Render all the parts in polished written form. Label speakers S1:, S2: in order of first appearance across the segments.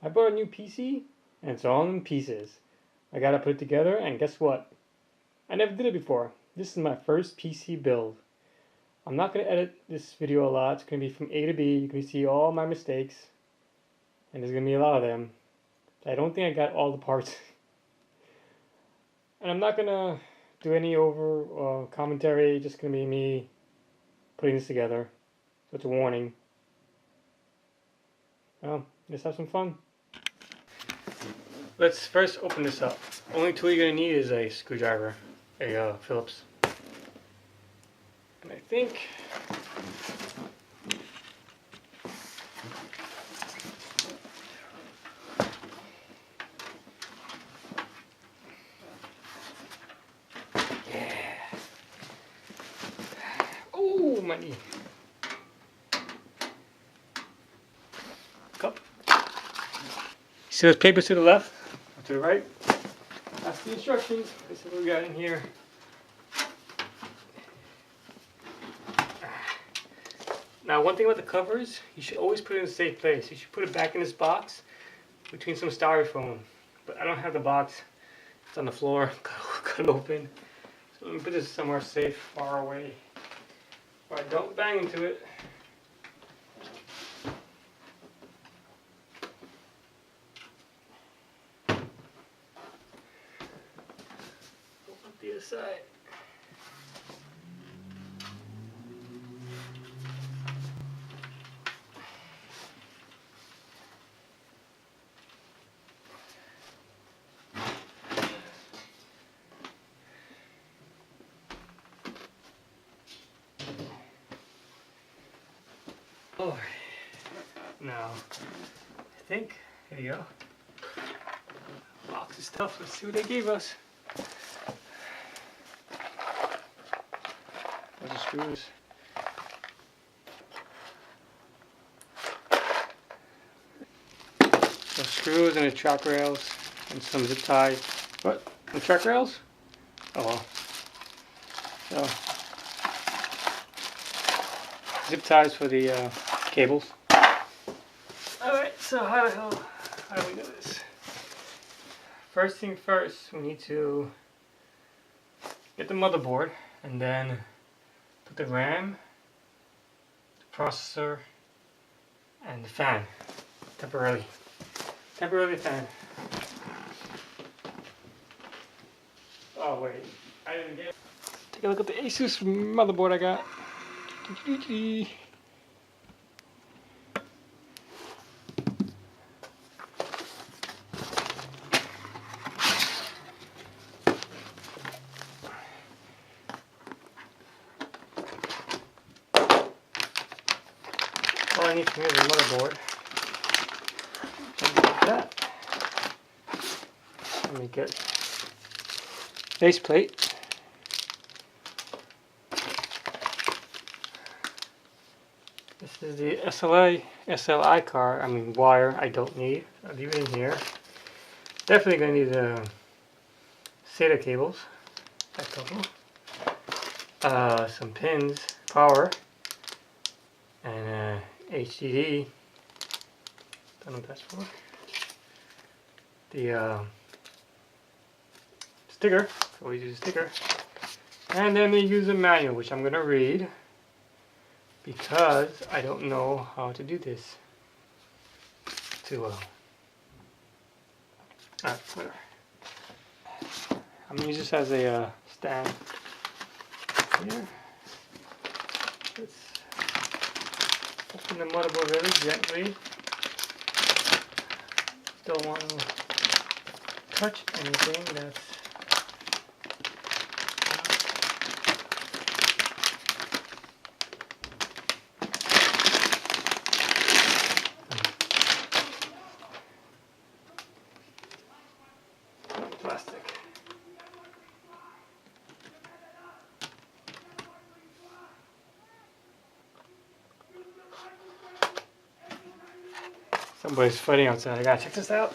S1: I bought a new PC and it's all in pieces. I gotta put it together, and guess what? I never did it before. This is my first PC build. I'm not gonna edit this video a lot. It's gonna be from A to B. You can see all my mistakes, and there's gonna be a lot of them. I don't think I got all the parts. And I'm not gonna do any over commentary. Just gonna be me putting this together. So it's a warning. Well, let's have some fun. Let's first open this up. Only tool you're gonna need is a screwdriver, a Phillips. And I think my knee. Cup. See those papers to the left or to the right? That's the instructions. This is what we got in here. Now, one thing about the covers, you should always put it in a safe place. You should put it back in this box between some styrofoam. But I don't have the box. It's on the floor, cut open. So let me put this somewhere safe, far away. Alright, don't bang into it. Open the other side. Oh, now, I think, here you go. Box of stuff, let's see what they gave us. Those are screws. Some screws and the track rails and some zip ties. What? The track rails? Oh well. So, zip ties for the cables. Alright, so how do we do this? First thing first, we need to get the motherboard and then put the RAM, the processor, and the fan. Temporarily fan. Oh wait, I didn't get it. Take a look at the Asus motherboard I got. All I need from here is a motherboard. Something like that. Let me get base plate. This is the SLI car. Wire. I don't need. I'll leave it in here. Definitely gonna need SATA cables. A couple. Some pins, power, and HDD. Don't know what that's for. The sticker. Always use a sticker. And then they use a manual, which I'm going to read because I don't know how to do this too well. Alright, whatever. I'm going to use this as a stand here. Let's open the motherboard very gently. Don't want to touch anything that's plastic. Somebody's fighting outside. I gotta check this out.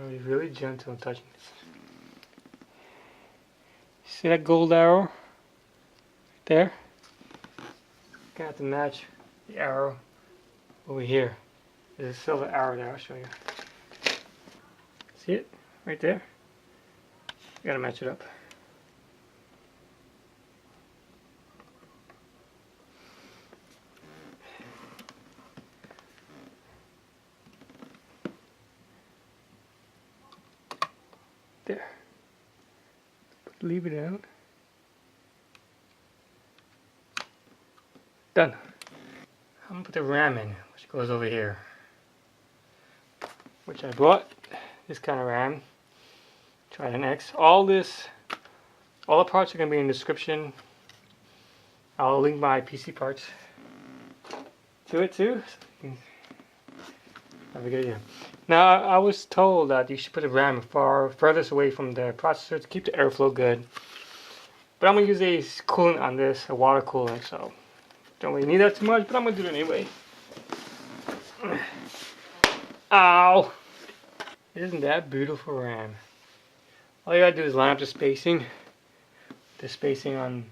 S1: want to be really gentle in touching this. See that gold arrow right there? Gonna have to match the arrow over here. There's a silver arrow there, I'll show you. See it? Right there? You gotta match it up. There. Leave it out. Done. I'm gonna put the ram in, which goes over here. Which I bought. This kind of ram. Trident X. All the parts are gonna be in the description. I'll link my PC parts to it too. So you can have a good idea. Now I was told that you should put the RAM furthest away from the processor to keep the airflow good. But I'm gonna use a coolant on this, a water coolant, so don't really need that too much, but I'm gonna do it anyway. Ow! Isn't that beautiful RAM? All you gotta do is line up the spacing on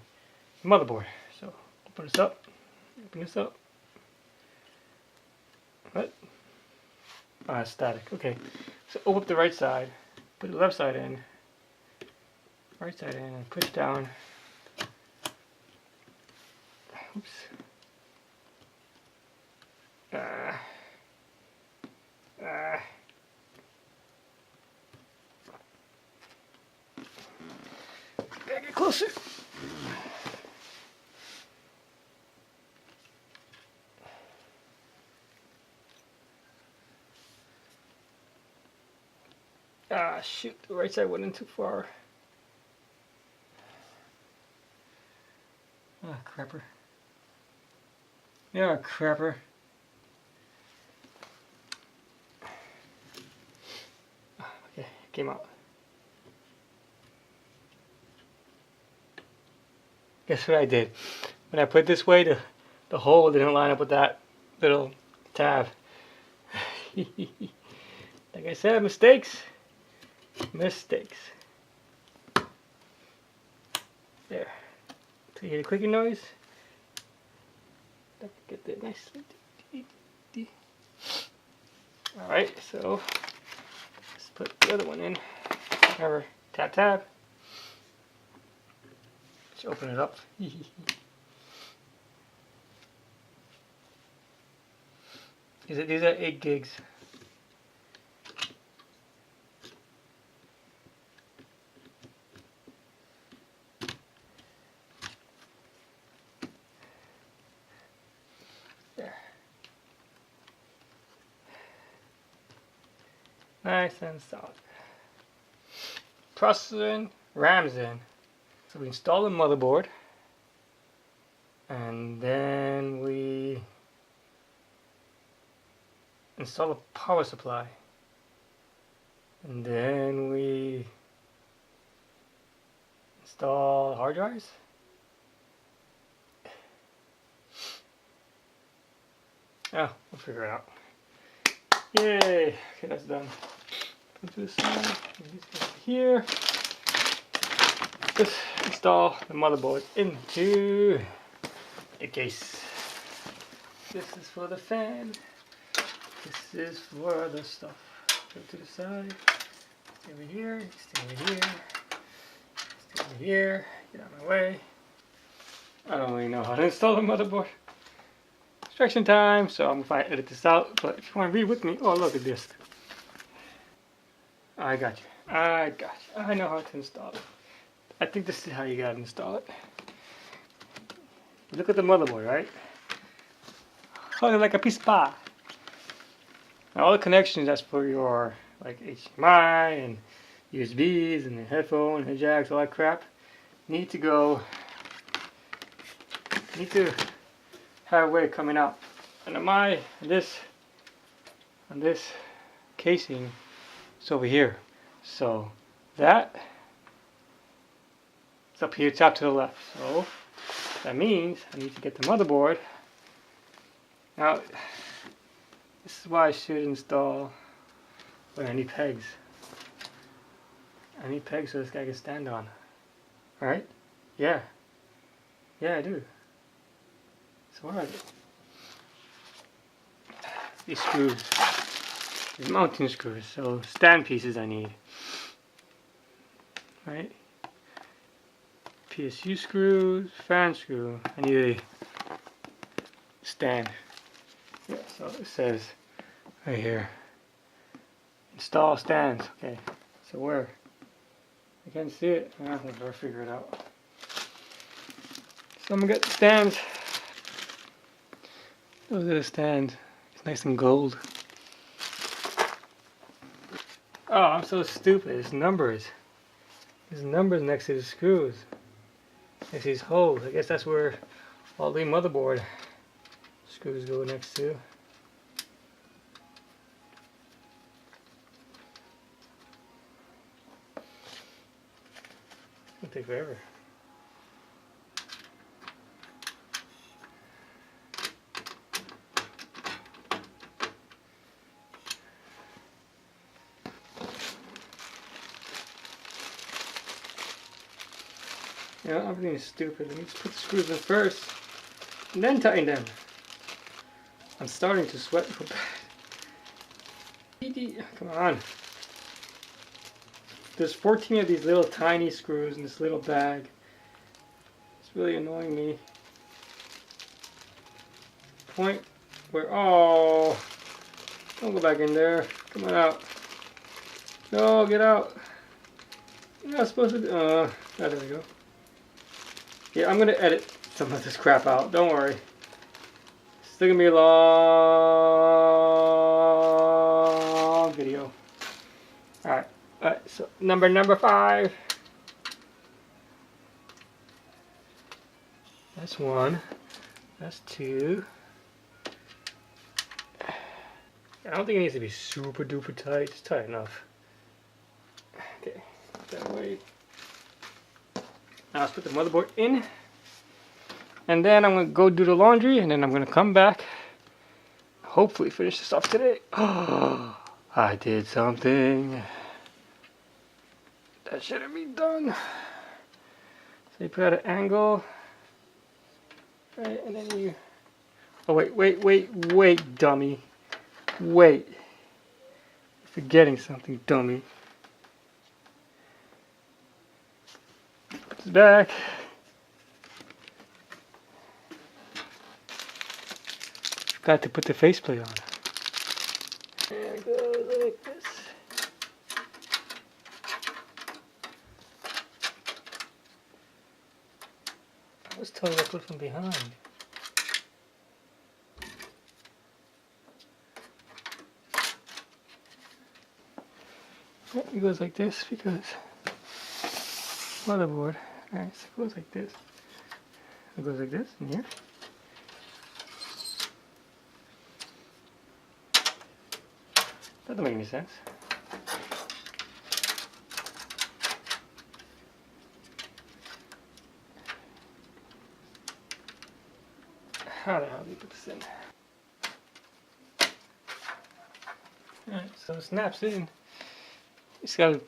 S1: the motherboard. So open this up, What? Oh, it's static. Okay. So open up the right side, put the left side in, right side in, and push down. Oops. Gotta get closer. Ah, shoot, the right side went in too far. Ah, crapper. Yeah, crapper. Okay, it came out. Guess what I did? When I put it this way, the hole didn't line up with that little tab. Like I said, mistakes. There. So you hear the clicking noise? Get that nicely. Alright, so let's put the other one in. Remember, tab. Let's open it up. These are 8 gigs. Nice and solid. Processor in, RAM's in. So we install the motherboard, and then we install a power supply, and then we install hard drives. Oh, we'll figure it out. Yay! Okay, that's done. Put this side, here. Let's install the motherboard into a case. This is for the fan. This is for the stuff. Go to the side. Stay over here. Stay over here. Stay over here. Get out of my way. I don't really know how to install the motherboard. Instruction time, so I'm going to edit this out, but if you want to read with me, oh look at this. I got you. I know how to install it. I think this is how you gotta install it. Look at the motherboard, right? Oh, like a piece of pie. Now all the connections, that's for your like HDMI and USBs and the headphone, head jacks, all that crap, need to have a way of coming out. And on this casing, it's over here. So that it's up here, top to the left. So that means I need to get the motherboard. Now this is why I should install when I need pegs. I need pegs so this guy can stand on. Alright? Yeah. Yeah, I do. So what are they? These screws. These mounting screws. So stand pieces I need. Right? PSU screws, fan screw. I need a stand. Yeah, so it says right here. Install stands. Okay. So where? I can't see it. I don't think I'll figure it out. So I'm gonna get the stands. Those are the stands. It's nice and gold. Oh, I'm so stupid. It's numbers. There's numbers next to the screws. There's these holes. I guess that's where all the motherboard screws go next to. It's gonna take forever. You know, everything is stupid. Let me just put the screws in first, and then tighten them. I'm starting to sweat real bad. Come on. There's 14 of these little tiny screws in this little bag. It's really annoying me. Point where, oh, don't go back in there. Come on out. No, get out. You're not supposed to do, there we go. Yeah, I'm gonna edit some of this crap out. Don't worry. It's still gonna be a long video. Alright, so number 5. That's 1. That's 2. I don't think it needs to be super duper tight. It's tight enough. Okay, that way. Now let's put the motherboard in. And then I'm going to go do the laundry. And then I'm going to come back. Hopefully finish this off today. Oh, I did something. That shouldn't be done. So you put out an angle. Right, and then you... Oh, wait, dummy. Wait. You're forgetting something, dummy. Put this back. Forgot to put the faceplate on. There it goes like this. I was told I put from behind. It goes like this because motherboard. Alright, so it goes like this. It goes like this in here. That doesn't make any sense. How the hell do you put this in? Alright, so it snaps in. You just gotta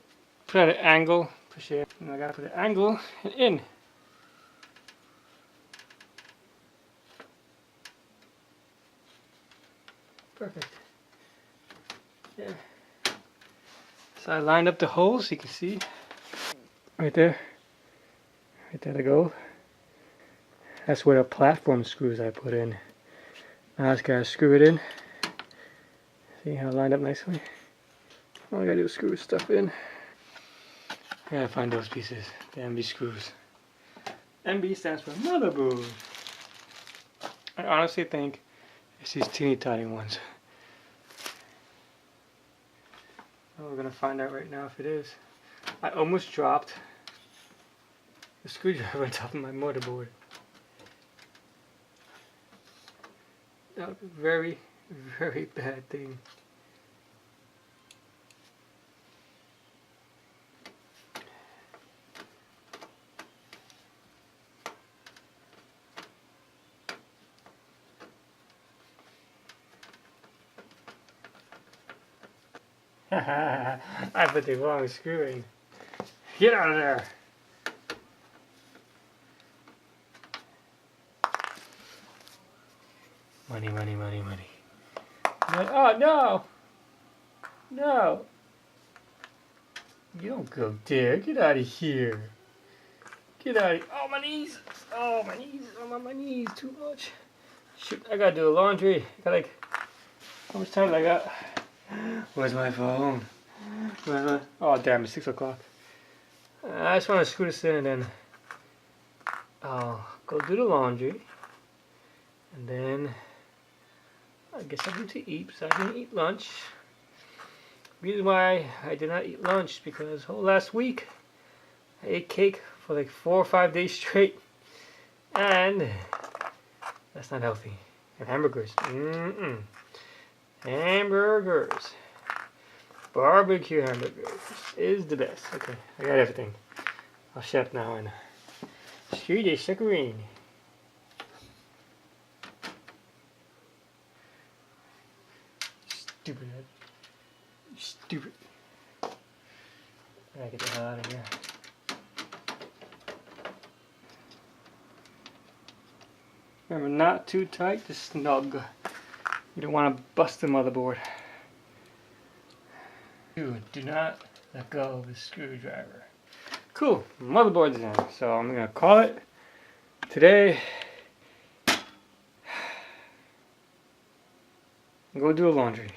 S1: put at an angle, push it, and I gotta put an angle and in. Perfect. Yeah. So I lined up the holes, you can see. Right there. Right there they go. That's where the platform screws I put in. Now I just gotta screw it in. See how it lined up nicely? All I gotta do is screw stuff in. I gotta find those pieces, the MB screws. MB stands for motherboard. I honestly think it's these teeny tiny ones. Well, we're gonna find out right now if it is. I almost dropped the screwdriver on top of my motherboard. That would be a very, very bad thing. I put the wrong screw in. Get out of there. Money, money, money, money. Oh, no. No. You don't go there. Get out of here. Get out of here. Oh, my knees. Oh, my knees. I'm on my knees too much. Shoot, I gotta do the laundry. I got like, how much time do I got? Where's my phone? Where's my, oh, damn, it's 6 o'clock. I just want to screw this in and then I'll go do the laundry. And then I guess I need to eat, so I didn't eat lunch. Reason why I did not eat lunch because whole last week I ate cake for like 4 or 5 days straight, and that's not healthy. And hamburgers, hamburgers, barbecue hamburgers is the best. Okay, I got everything. I'll chef now and Swedish suckerine. Stupid head. Stupid. I gotta get the hell out of here. Remember, not too tight, just snug. You don't want to bust the motherboard. Dude, do not let go of the screwdriver. Cool, motherboard's in. So I'm gonna call it today. Go do a laundry.